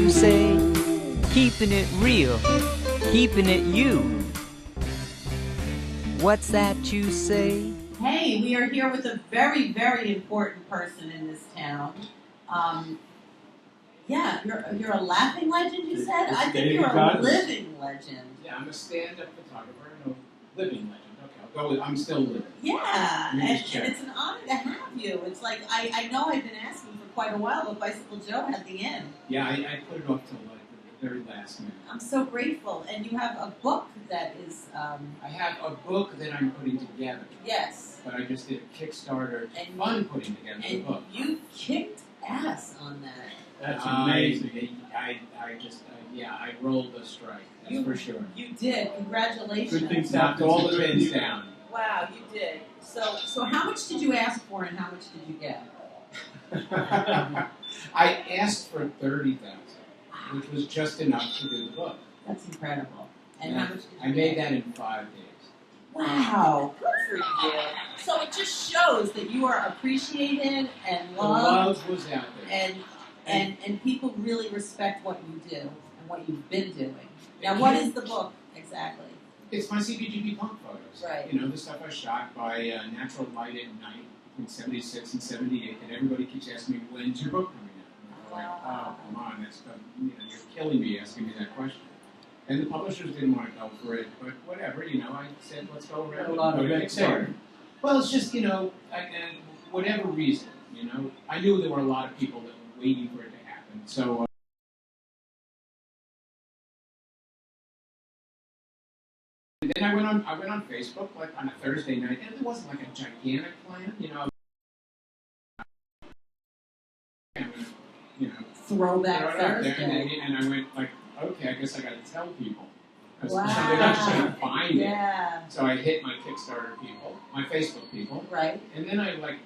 you say? Keeping it real, keeping it you. What's that you say? Hey, we are here with a very, very important person in this town. Yeah, you're a laughing legend, you said? I think you're a living legend. Yeah, I'm a stand-up photographer and a living legend. Okay, I'll go with I'm still living. Yeah, and it's an honor to have you. It's like, I know I've been asking for quite a while if Bicycle Joe had the end. Yeah, I put it off till like the very last minute. I'm so grateful. And you have a book that is... I have a book that I'm putting together. Yes. But I just did a Kickstarter fun putting together the book. And you kicked ass on that. That's amazing. I rolled the strike. That's for sure. You did. Congratulations. Good things knocked all the pins down. Wow, you did. So how much did you ask for, and how much did you get? I asked for $30,000, which was just enough to do the book. That's incredible. And how much did you I made that in 5 days. Wow, good for you. So it just shows that you are appreciated and loved. The love was out there. And people really respect what you do and what you've been doing. Now, what is the book exactly? It's my CBGB punk photos. Right. You know, the stuff I shot by natural light at night between 76 and 78, and everybody keeps asking me, when's your book coming out? And I'm like, oh, come on, you're killing me asking me that question. And the publishers didn't want to go for it, but whatever, I said, let's go around and go to Kickstarter. Well, it's just, and whatever reason, I knew there were a lot of people that were waiting for it to happen. So, then I went on Facebook like on a Thursday night, and it wasn't like a gigantic plan, Throwback Thursday. And I went like, okay, I guess I got to tell people. Wow. They're not just going to find it. So I hit my Kickstarter people, my Facebook people, right? And then I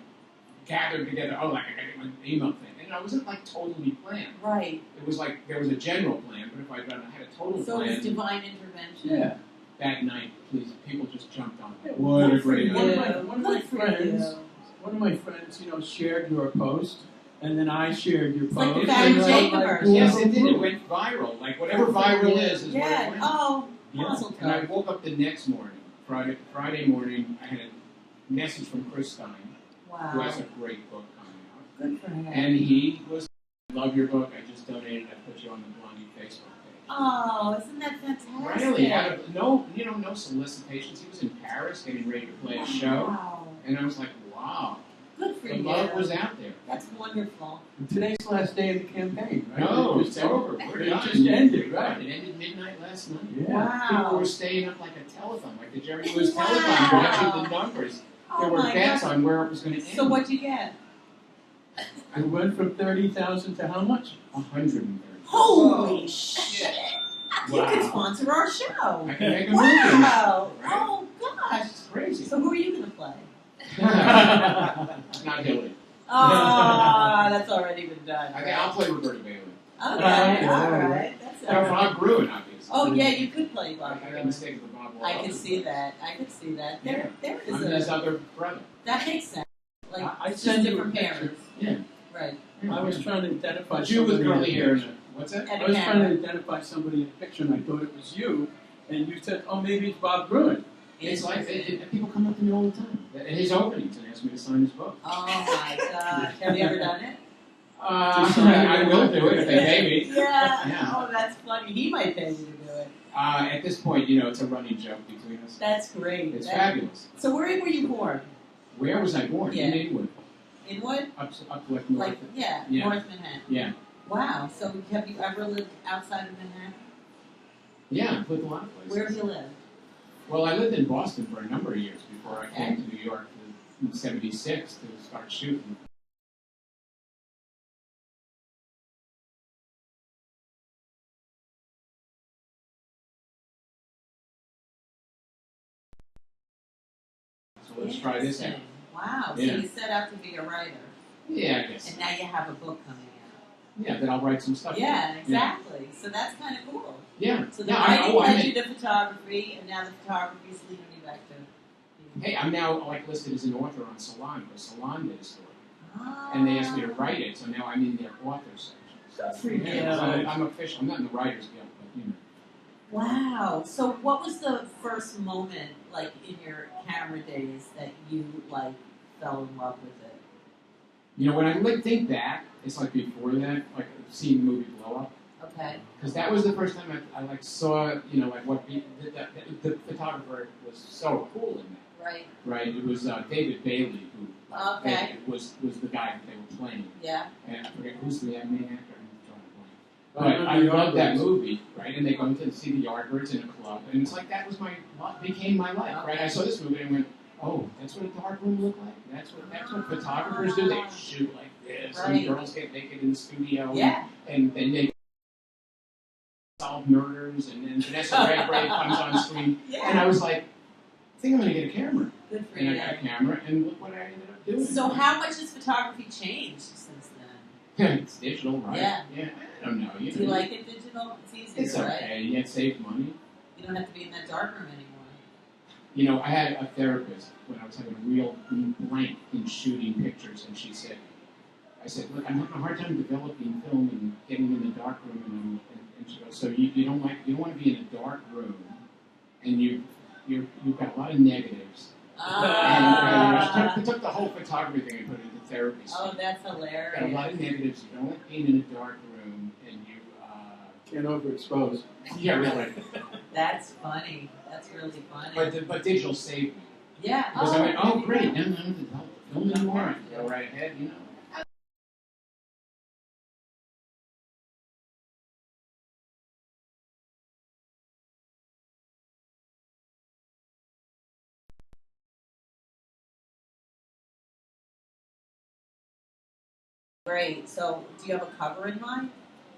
gathered together. Oh, I got to get my email thing, and I wasn't totally planned. Right. It was there was a general plan, but if I had a total plan, so it was divine intervention. Yeah. That night, people just jumped on it. What a great idea! One of my friends, shared your post. And then I shared your post. Like the GoDLiS. Yes, it did. It went viral. Whatever viral is what it went. Oh, yeah. And I woke up the next morning, Friday morning, I had a message from Chris Stein, who has a great book coming out. Good for him. And he was, I love your book. I just donated. I put you on the Blondie Facebook page. Oh, isn't that fantastic? Really? Out of no solicitations. He was in Paris getting ready to play a show. Wow. And I was like, wow. Good for you. The love was out there. That's wonderful. And today's the last day of the campaign, right? No, it's over. It just ended, right? It ended midnight last night. Yeah. Wow. People were staying up like a telethon, like the Jerry Lewis telethon, watching the numbers. There were bets on where it was going to end. So what'd you get? I went from 30,000 to how much? 130. Holy shit! Wow. You could sponsor our show. I can make a movie. Wow! Right? Oh gosh! It's crazy. So who are you going to play? Not Hillary. Oh, that's already been done. Right? I'll play Roberta Bailey. Okay, all right. That's all right. Bob Gruen, obviously. Oh yeah, you could play Bob I Gruen. got mistaken for Bob Wallace. I could see that. I could see that. There is I'm his other brother. That makes sense. I just send you different a picture. parents. Yeah. Right. I was trying to identify But you with somebody curly in the hair. picture. What's that? I was trying to identify somebody in the picture, and I thought it was you. And you said, "Oh, maybe it's Bob Gruen." It's like people come up to me all the time at his openings and ask me to sign his book. Oh my gosh! Have you ever done it? I will do it if they pay me. Yeah. Oh, that's funny. He might pay you to do it. At this point, it's a running joke between us. That's great. It's fabulous. So where were you born? Where was I born? Yeah. In Inwood. Inwood? Up north. North Manhattan. Yeah. Wow. So have you ever lived outside of Manhattan? Yeah, I've lived a lot of places. Where have you lived? Well, I lived in Boston for a number of years before I came to New York in '76 to start shooting. So let's try this out. Wow. Yeah. So you set out to be a writer. Yeah, I guess. And now you have a book coming out. Yeah, then I'll write some stuff. Yeah, exactly. Yeah. So that's kind of cool. Yeah. So the writing led you to photography, and now the photography is leading you back to... Hey, I'm now listed as an author on Salon, because Salon did a story. Ah. And they asked me to write it, so now I'm in their author section. Good for you. Yeah, so I'm official. I'm not in the Writers Guild, but you know. Wow. So what was the first moment, like, in your camera days that you, like, fell in love with it? You know, when I think back, it's like before that, like seeing the movie Blow Up. Okay. Because that was the first time I like saw, you know, like what the photographer was so cool in that. Right. Right. It was DaVid Bailey who Okay. was the guy that they were playing. Yeah. And I forget who's the main actor. I'm drawing a blank. But I love that movie, right? And they go to see the Yardbirds in a club, and it's like that was became my life, Okay. right? I saw this movie and went, oh, that's what a dark room looked like. That's what photographers do. They shoot like this, Right. and girls get naked in the studio, Yeah. and then they solve murders, and then Vanessa Redgrave comes on screen, Yeah. and I was like, I think I'm going to get a camera. Good for And I you. got a camera, and look what I ended up doing. So how much has photography changed since then? It's digital, right? Yeah. I don't know. Do you like it digital? It's easier, It's right? okay. Yeah, it saves money. You don't have to be in that dark room anymore. You know, I had a therapist when I was having a real blank in shooting pictures, and she said, I said, look, I'm having a hard time developing film and getting in the dark room, and she goes, so you don't want to be in a dark room, and you've got a lot of negatives. And she took the whole photography thing and put it into therapy. Oh, that's Got a hilarious. lot of negatives. You don't like being in a dark room, and you Can't overexpose. yeah, really. That's funny. That's really funny. But digital saved me. Yeah. Because I went, oh, there you great, go. now I don't have to develop the film anymore. I can go right ahead, you know. Great. So, do you have a cover in mind?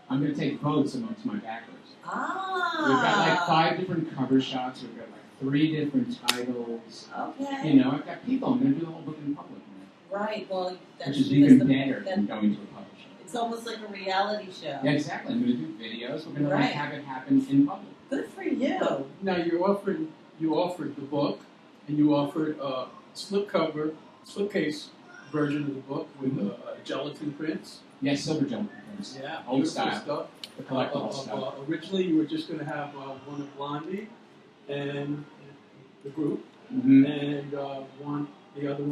I'm going to take votes amongst my backers. Ah. We've got like 5 different cover shots. We've got like 3 different titles. Okay. You know, I've got people. I'm going to do the whole book in public, man. Right. Well, that's Which is because even the- better that- than going to a publisher. It's almost like a reality show. Yeah, exactly. I'm going to do videos. We're going to Right. like have it happen in public. Good for you. Now you offered the book, and you offered a slipcase version of the book with gelatin prints. Yes, silver gentlemen. Yeah, Old beautiful style. stuff. The collectible stuff. Originally, you were just going to have one of Blondie and the group, Mm-hmm. and the other one,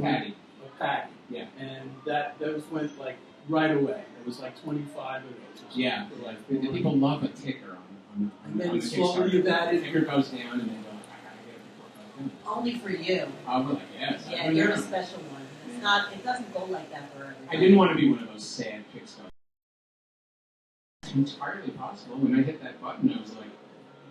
Patty. Patty. Yeah. And those went like right away. There was like 25 of those. Or something. Yeah. For like The people love a ticker on And then the slowly Kickstarter. you've added- The ticker goes down, and they go, I gotta get it before it goes down. Only for you. I'll be like, yes. Yeah, I've you're been a there. special one. It's not. It doesn't go like that for everybody. I didn't want to be one of those sad Kickstarters. It's entirely possible. When I hit that button, I was like,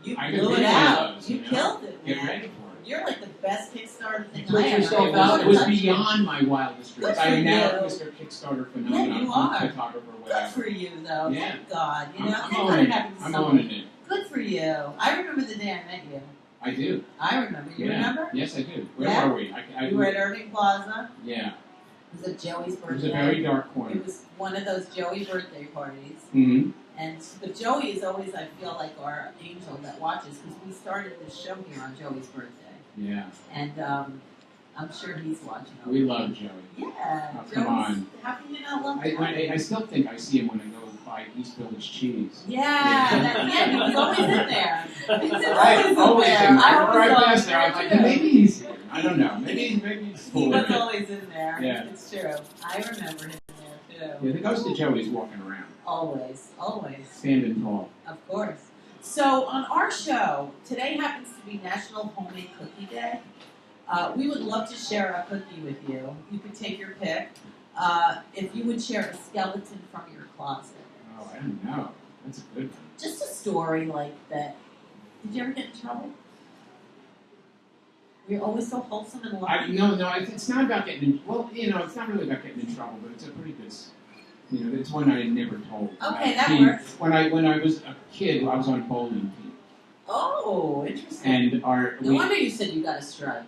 You I could blew be it one of out. those, You you know? killed it, get man. ready for it. You're like the best Kickstarter thing Put I ever yourself did. out It was there. beyond my wildest dreams. Good I for am now you. Mr. Kickstarter phenomenon. Yeah, you are. Photographer, Good whatever. for you, though. Yeah. Thank God. You know, I'm that kind owning of it. happens to I'm someone. owning it. Good for you. I remember the day I met you. I do. I remember. You Yeah. remember? Yes, I do. Where Yeah? were we? We were at Irving Plaza. Yeah. It was at Joey's It birthday. was a very dark corner. It was one of those Joey birthday parties. Mm-hmm. But Joey is always, I feel like, our angel that watches because we started this show here on Joey's birthday. Yeah. And I'm sure he's watching. We love Joey. Yeah. Oh, come on. How can you not love I Joey? still think I see him when I go buy East Village cheese. Yeah, he was always in there. He was I always in there. I Whenever I was pass there, I'm like, too. maybe he's here. I don't know. Maybe he's He fooling was me. always in there. Yeah. It's true. I remember him there too. Yeah, the ghost of Joey's walking around, Always, always. standing tall. Of course. So on our show, today happens to be National Homemade Cookie Day. We would love to share a cookie with you. You could take your pick. If you would share a skeleton from your closet. Oh, I don't know. That's a good one. Just a story like that. Did you ever get in trouble? You're always so wholesome and loving. No, it's not about getting in, well, it's not really about getting in trouble, but it's a pretty good, it's one I never told. Okay, that See, works. When I was a kid, I was on a bowling team. Oh, interesting. And No wonder you said you got a strike.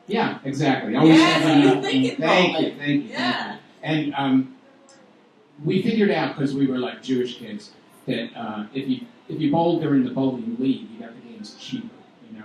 yeah, exactly. Yeah, so you're thinking Thank bowling. you, thank you. Yeah. And we figured out, because we were like Jewish kids, that if you bowled during the bowling league, you got the games cheaper.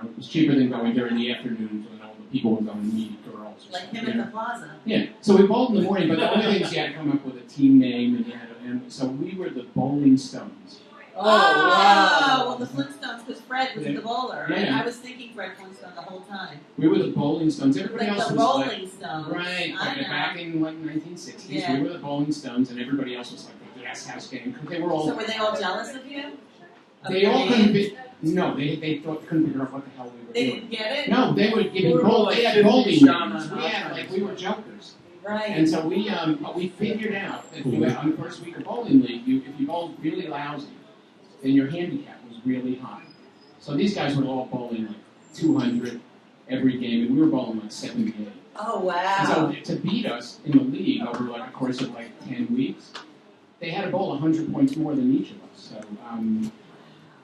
It was cheaper than going during the afternoons when all the people were going to meet girls. Or Like something, him at the plaza. Yeah, so we bowled in the morning, but the only thing is you had to come up with a team name and you had to and so we were the Bowling Stones. Oh, wow. Well, the Flintstones, because Fred was Yeah. the bowler. Yeah. Right? I was thinking Fred Flintstone the whole time. We were the Bowling Stones. Everybody Like else the was Rolling like, Stones. right, I know. back in like 1960s, Yeah. we were the Bowling Stones, and everybody else was like the Gas House Gang, because they were all. So were they all jealous of you? Of They your all name? couldn't be. No, they thought couldn't figure out what the hell we were They doing. didn't get it? No, they were giving We were bowl. like They had 50 bowling Sean leagues. on We had offense. we were jokers, Right. and so we figured out that on the first week of bowling league, if you bowled really lousy, then your handicap was really high. So these guys were all bowling like 200 every game, and we were bowling like 78. Oh, And wow. so to beat us in the league over like a course of like 10 weeks, they had to bowl 100 points more than each of us. So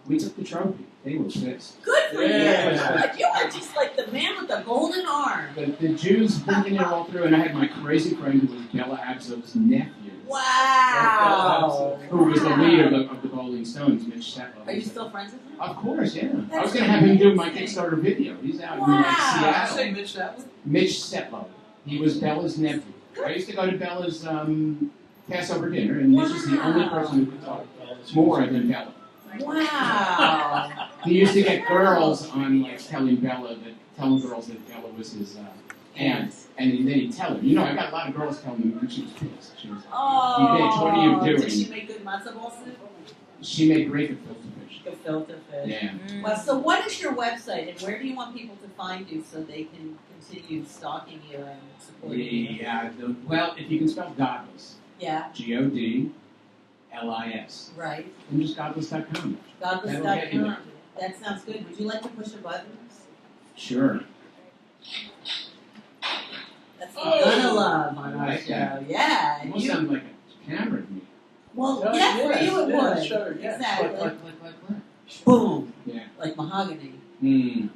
we took the trophy. They were pissed. Good for Yeah. you. You are just like the man with the golden arm. The Jews thinking it all through, and I had my crazy friend who was Bella Abzo's nephew, Wow. who was the leader of the Bowling Stones, Mitch Setlow. Are you still friends with him? Of course, yeah. I was That's going to have him do my amazing. Kickstarter video. He's out in Wow. like Seattle. Say Mitch Chapman? Mitch Setlow. He was Bella's nephew. I used to go to Bella's Passover dinner, and Mitch is the only Wow. person who could talk more than Bella. Wow. He used to get girls on like telling girls that Bella was his aunt, and then he'd tell her. You know, I got a lot of girls telling me when she was pissed. She was like, Oh. "You bitch, what are you doing?" Did she make good matzo ball soup? She made great gefilte fish. Gefilte fish. Yeah. Well, so what is your website, and where do you want people to find you so they can continue stalking you and supporting you? Yeah. Well, if you can spell GoDLiS, Yeah. GoDLiS, Right. and just GoDLiS.com. That'll get you GoDLiS.com. there. That sounds good. Would you like to push a button? Sure. That's what you're gonna love on our Like show. that. Yeah. Almost You- sounded like a camera to me. well, Oh, yeah, for yes, you it yeah, would. sure, yeah. Exactly. Like. Boom. Yeah. Like mahogany. Hmm.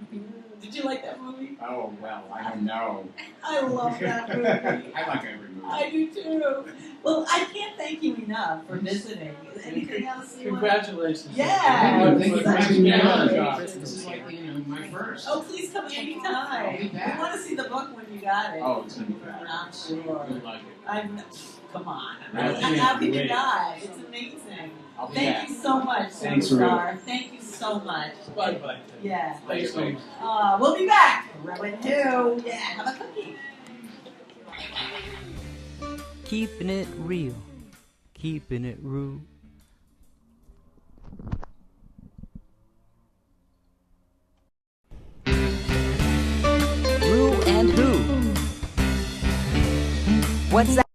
Did you like that movie? Oh, well, I don't know. I love that movie. I like every movie. I do too. Well, I can't thank you enough for visiting. Is anything else you want? Congratulations. Yeah. Thank you for Such a having me great on. job. This is like, my first. Oh, please come anytime. I'll be We back. want to see the book when you got it. Oh, it's going to be fabulous. I'm sure. You'll like it. Come on. Really? How can you Wait. not? It's amazing. I'll be Thank back. you so much, Thanks, Superstar. Thank you so much. Bye-bye. Yeah. Thanks so much. We'll be back. ReWandWho. Yeah, have a cookie. Keeping it real, keeping it real. ReWandWho. What's that?